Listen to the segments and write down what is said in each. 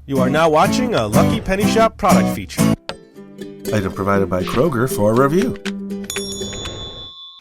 You are now watching a Lucky Penny Shop product feature. Item provided by Kroeger for review.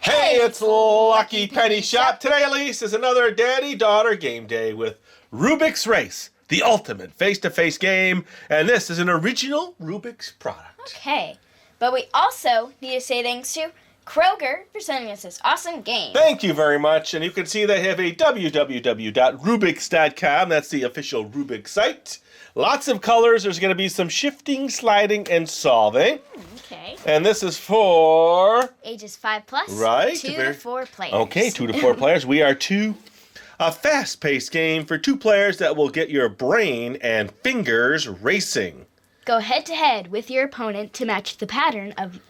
Hey, it's Lucky Penny Shop. Today, Alyse, is another daddy-daughter game day with Rubik's Race, the ultimate face-to-face game, and this is an original Rubik's product. Okay, but we also need to say thanks to Kroeger for sending us this awesome game. Thank you very much, and you can see they have a www.rubiks.com. That's the official Rubik site. Lots of colors. There's going to be some shifting, sliding, and solving. Okay. And this is for ages 5 plus. Right. 2 to 4 players. Okay, 2 to 4 players. We are a fast-paced game for 2 players that will get your brain and fingers racing. Go head-to-head with your opponent to match the pattern of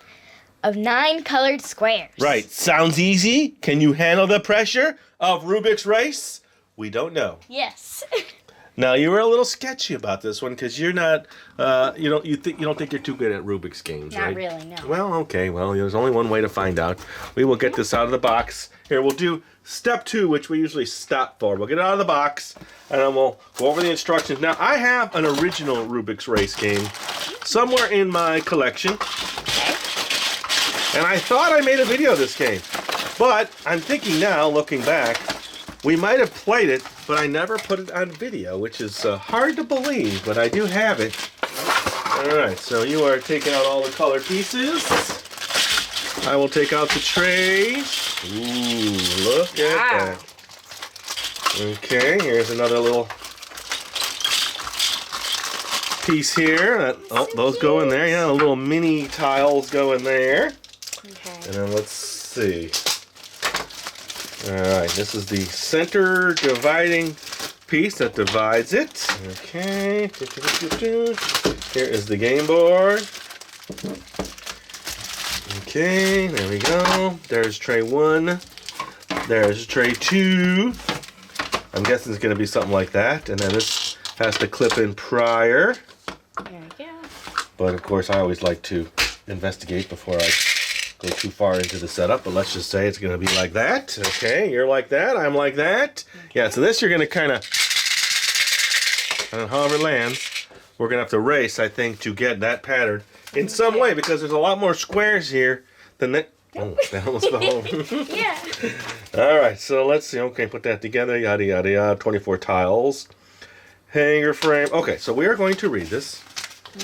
9 colored squares. Right. Sounds easy? Can you handle the pressure of Rubik's Race? We don't know. Yes. Now, you were a little sketchy about this one because you're not, you don't think you're too good at Rubik's games, Not right? really, no. Well, okay. Well, there's only one way to find out. We will get this out of the box. Here, we'll do step 2, which we usually stop for. We'll get it out of the box, and then we'll go over the instructions. Now, I have an original Rubik's Race game somewhere in my collection, Okay. and I thought I made a video of this game. But I'm thinking now, looking back, we might have played it, but I never put it on video, which is hard to believe, but I do have it. All right, so you are taking out all the colored pieces. I will take out the tray. Ooh, look at that. Okay, here's another little piece here. Those go in there. Yeah, the little mini tiles go in there. Okay. And then let's see. All right, this is the center dividing piece that divides it. Okay. Here is the game board. Okay, there we go. There's tray 1. There's tray 2. I'm guessing it's going to be something like that. And then this has to clip in prior. There we go. But of course, I always like to investigate before I go too far into the setup, but let's just say it's going to be like that. Okay, you're like that, I'm like that. Okay. Yeah, so this you're going to kind of, however it lands, we're going to have to race, I think, to get that pattern in some way, because there's a lot more squares here than that. Oh, that almost fell over. Yeah. All right, so let's see. Okay, put that together. Yada, yada, yada. 24 tiles. Hanger frame. Okay, so we are going to read this.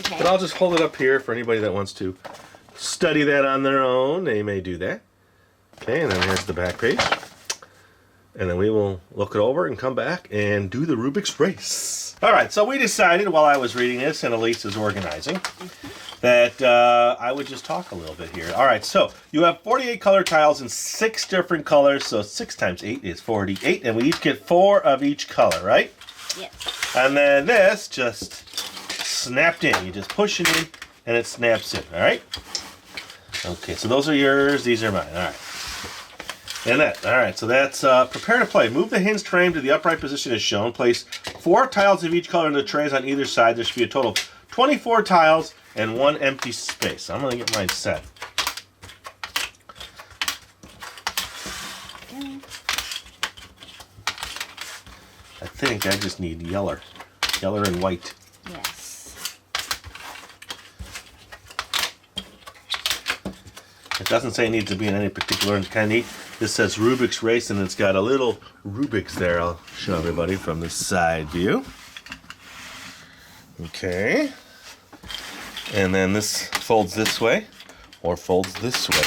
Okay. But I'll just hold it up here for anybody that wants to study that on their own. They may do that. Okay, and then here's the back page. And then we will look it over and come back and do the Rubik's Race. All right, so we decided while I was reading this and Alyse is organizing that I would just talk a little bit here. All right, so you have 48 color tiles in 6 different colors. So 6 times 8 is 48, and we each get 4 of each color, right? Yes. And then this just snapped in. You just push it in, and it snaps in, all right? Okay, so those are yours, these are mine, all right. And that, all right, so that's prepare to play. Move the hinged frame to the upright position as shown. Place 4 tiles of each color in the trays on either side. There should be a total of 24 tiles and 1 empty space. So I'm gonna get mine set. I think I just need yeller and white. Yes. It doesn't say it needs to be in any particular kind of neat. This says Rubik's Race, and it's got a little Rubik's there. I'll show everybody from the side view. Okay. And then this folds this way, or folds this way.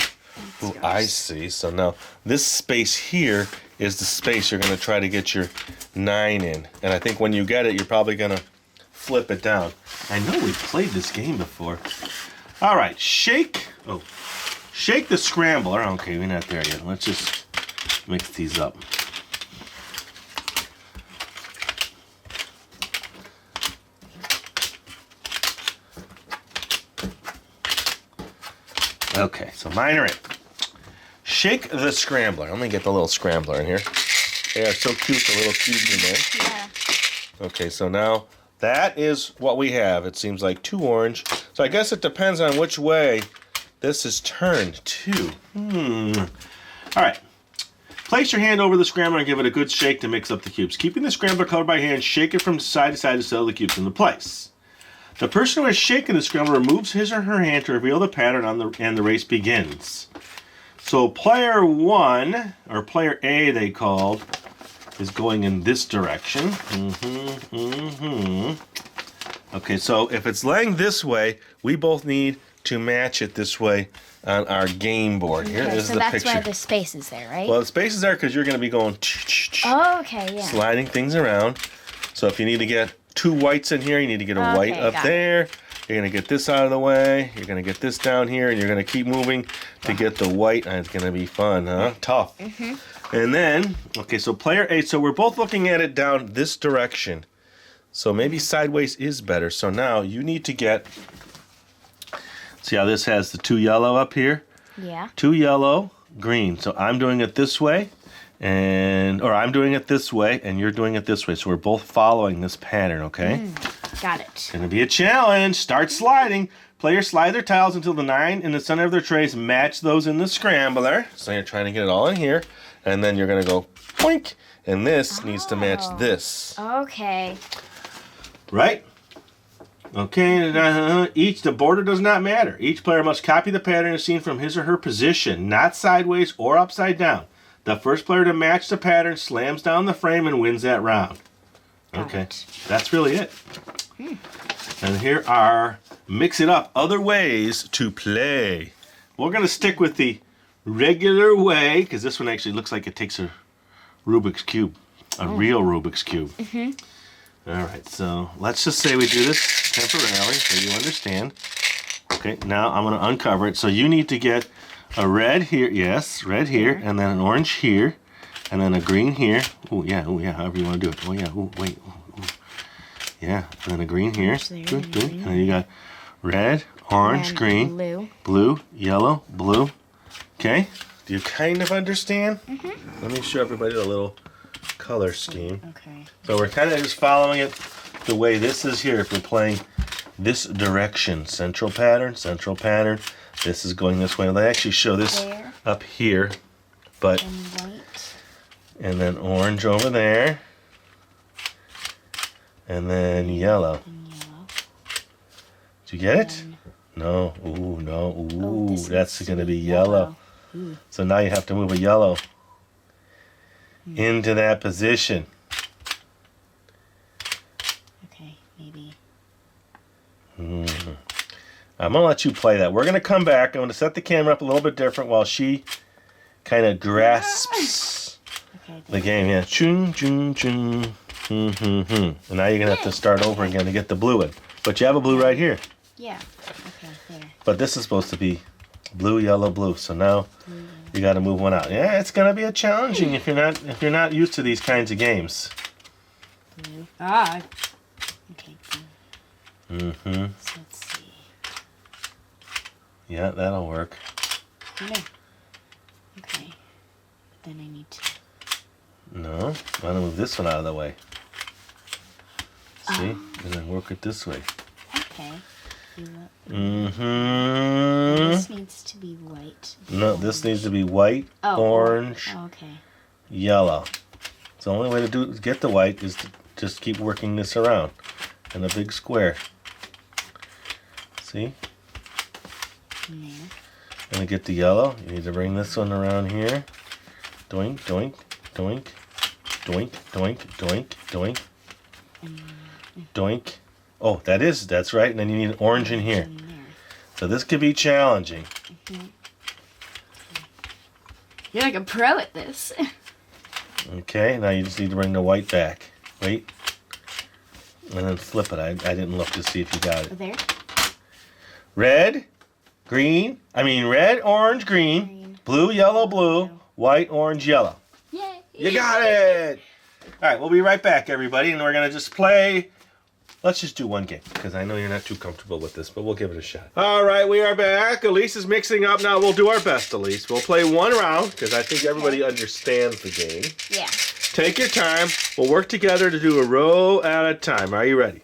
Ooh, I see. So now this space here is the space you're going to try to get your 9 in. And I think when you get it, you're probably going to flip it down. I know we've played this game before. All right, shake the scrambler. Okay, we're not there yet. Let's just mix these up. Okay, so mine are in. Shake the scrambler. Let me get the little scrambler in here. They are so cute, the little cubes in there. Yeah. Okay, so now that is what we have. It seems like 2 orange. So I guess it depends on which way this is turned too. All right. Place your hand over the scrambler and give it a good shake to mix up the cubes. Keeping the scrambler covered by hand, shake it from side to side to settle the cubes into place. The person who has shaken the scrambler removes his or her hand to reveal the pattern and the race begins. So player 1, or player A they called, is going in this direction. Okay, so if it's laying this way, we both need to match it this way on our game board. Here is the picture. So that's why the space is there, right? Well, the space is there because you're going to be going oh, okay, yeah. sliding things around. So if you need to get 2 whites in here, you need to get a white up there. You're going to get this out of the way. You're going to get this down here, and you're going to keep moving to get the white. It's going to be fun, huh? Tough. And then, okay, so player A, so we're both looking at it down this direction. So maybe sideways is better. So now you need to get, see how this has the 2 yellow up here? Yeah. 2 yellow, green. So I'm doing it this way, or I'm doing it this way, and you're doing it this way. So we're both following this pattern, okay? Got it. It's going to be a challenge. Start sliding. Players slide their tiles until the 9 in the center of their trays match those in the scrambler. So you're trying to get it all in here, and then you're going to go poink, and this needs to match this. Okay. Right? Okay, the border does not matter. Each player must copy the pattern as seen from his or her position, not sideways or upside down. The first player to match the pattern slams down the frame and wins that round. Okay, that's really it. And here are, mix it up, other ways to play. We're going to stick with the regular way, because this one actually looks like it takes a Rubik's Cube, a real Rubik's Cube. All right, so let's just say we do this temporarily so you understand. Okay, now I'm going to uncover it. So you need to get a red here, yes, red here, and then an orange here, and then a green here. Oh yeah, however you want to do it. Oh yeah, oh wait, ooh. Yeah, and then a green here. Good. And then you got red, orange, green, blue, yellow, blue. Okay, do you kind of understand? Let me show everybody the little color scheme. Okay. So we're kind of just following it the way this is here. If we're playing this direction, central pattern. This is going this way. They actually show this up here, but and then orange over there, and then yellow. Did you get it? No. Ooh, no. Ooh, that's going to be yellow. So now you have to move a yellow into that position. Okay, maybe. I'm going to let you play that. We're going to come back. I'm going to set the camera up a little bit different while she kind of grasps the game. Yeah. Chung, chung, chung. And now you're going to have to start over again to get the blue in. But you have a blue right here. Yeah. Okay, there. But this is supposed to be blue, yellow, blue. So now you got to move one out. Yeah, it's going to be a challenging if you're not used to these kinds of games. Blue. Ah. Okay. So let's see. Yeah, that'll work. No. Okay. Then I need to. No, I'm going to move this one out of the way. See? And then work it this way. Okay. This needs to be white. No, this needs to be white, orange, yellow. So the only way to get the white is to just keep working this around in a big square. See? And to get the yellow, you need to bring this one around here. Doink, doink, doink, doink, doink, doink, doink, doink. Oh, that's right. And then you need an orange in here. So this could be challenging. You're like a pro at this. Okay, now you just need to bring the white back. Wait. And then flip it. I didn't look to see if you got it. There. Red, orange, green, blue, yellow, blue, white, orange, yellow. Yay! You got it! All right, we'll be right back, everybody, and we're going to just play. Let's just do one game, because I know you're not too comfortable with this, but we'll give it a shot. All right, we are back. Alyse is mixing up. Now, we'll do our best, Alyse. We'll play one round, because I think everybody understands the game. Yeah. Take your time. We'll work together to do a row at a time. Are you ready?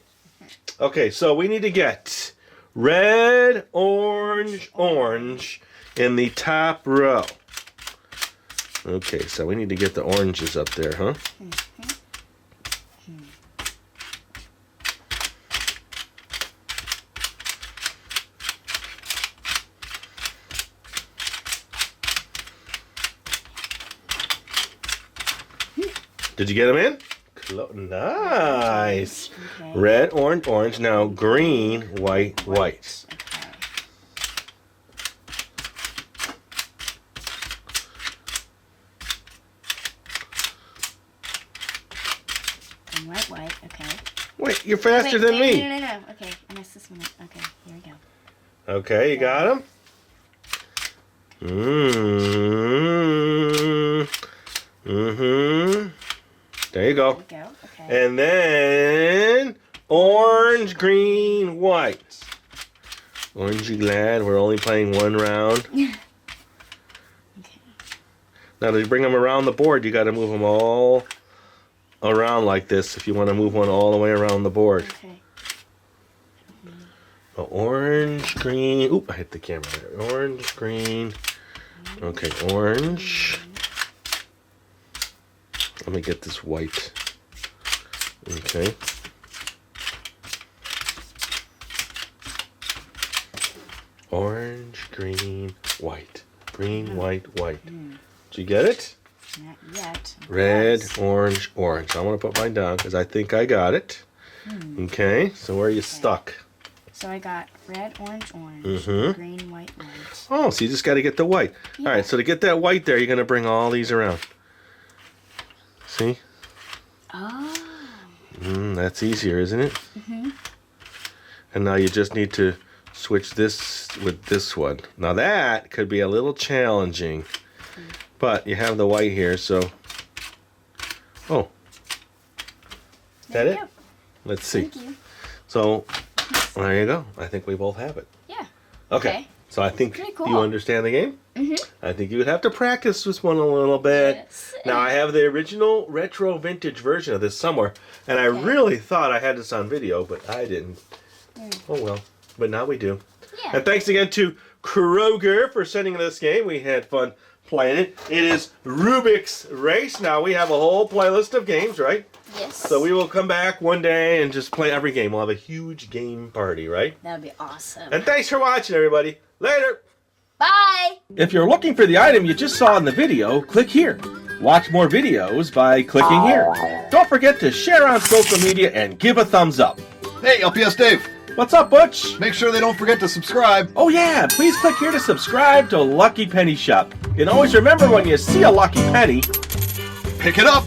Okay, so we need to get red, orange, orange in the top row. Okay, so we need to get the oranges up there, huh? Did you get them in? Nice. Okay. Red, orange, orange. Now green, white, white. And white, white. Okay. Wait, you're faster than wait, me. No. Okay, I messed this one up. Okay, here we go. Okay, you got them? There you go. There we go. Okay. And then orange, green, white. Aren't you glad we're only playing one round? Okay. Now to bring them around the board, you got to move them all around like this if you want to move one all the way around the board. Okay. Orange, green. Oop, I hit the camera there. Orange, green. Okay, orange. Let me get this white. Okay. Orange, green, white. Green, white, white. Did you get it? Not yet. Red, Yes. orange, orange. I want to put mine down because I think I got it. Okay, so where are you stuck? So I got red, orange, orange, Mhm. green, white, white. Oh, so you just got to get the white. Yeah. All right, so to get that white there, you're going to bring all these around. See? Oh. That's easier, isn't it? Mhm. And now you just need to switch this with this one. Now that could be a little challenging, but you have the white here, so. Oh, There that you it? go. Let's see. Thank you. So there you go. I think we both have it. Yeah. Okay. Okay. So I think Pretty cool. you understand the game. Mhm. I think you would have to practice this one a little bit. Yes. Now I have the original retro vintage version of this somewhere, and I really thought I had this on video, but I didn't. Oh well. But now we do. Yeah. And thanks again to Kroeger for sending this game. We had fun playing it. It is Rubik's Race. Now we have a whole playlist of games, right? Yes. So we will come back one day and just play every game. We'll have a huge game party, right? That would be awesome. And thanks for watching, everybody. Later. Bye. If you're looking for the item you just saw in the video, click here. Watch more videos by clicking here. Don't forget to share on social media and give a thumbs up. Hey, LPS-Dave, What's up, Butch? make sure they don't forget to subscribe. Oh yeah, please click here to subscribe to Lucky Penny Shop. And always remember, when you see a lucky penny, Pick it up.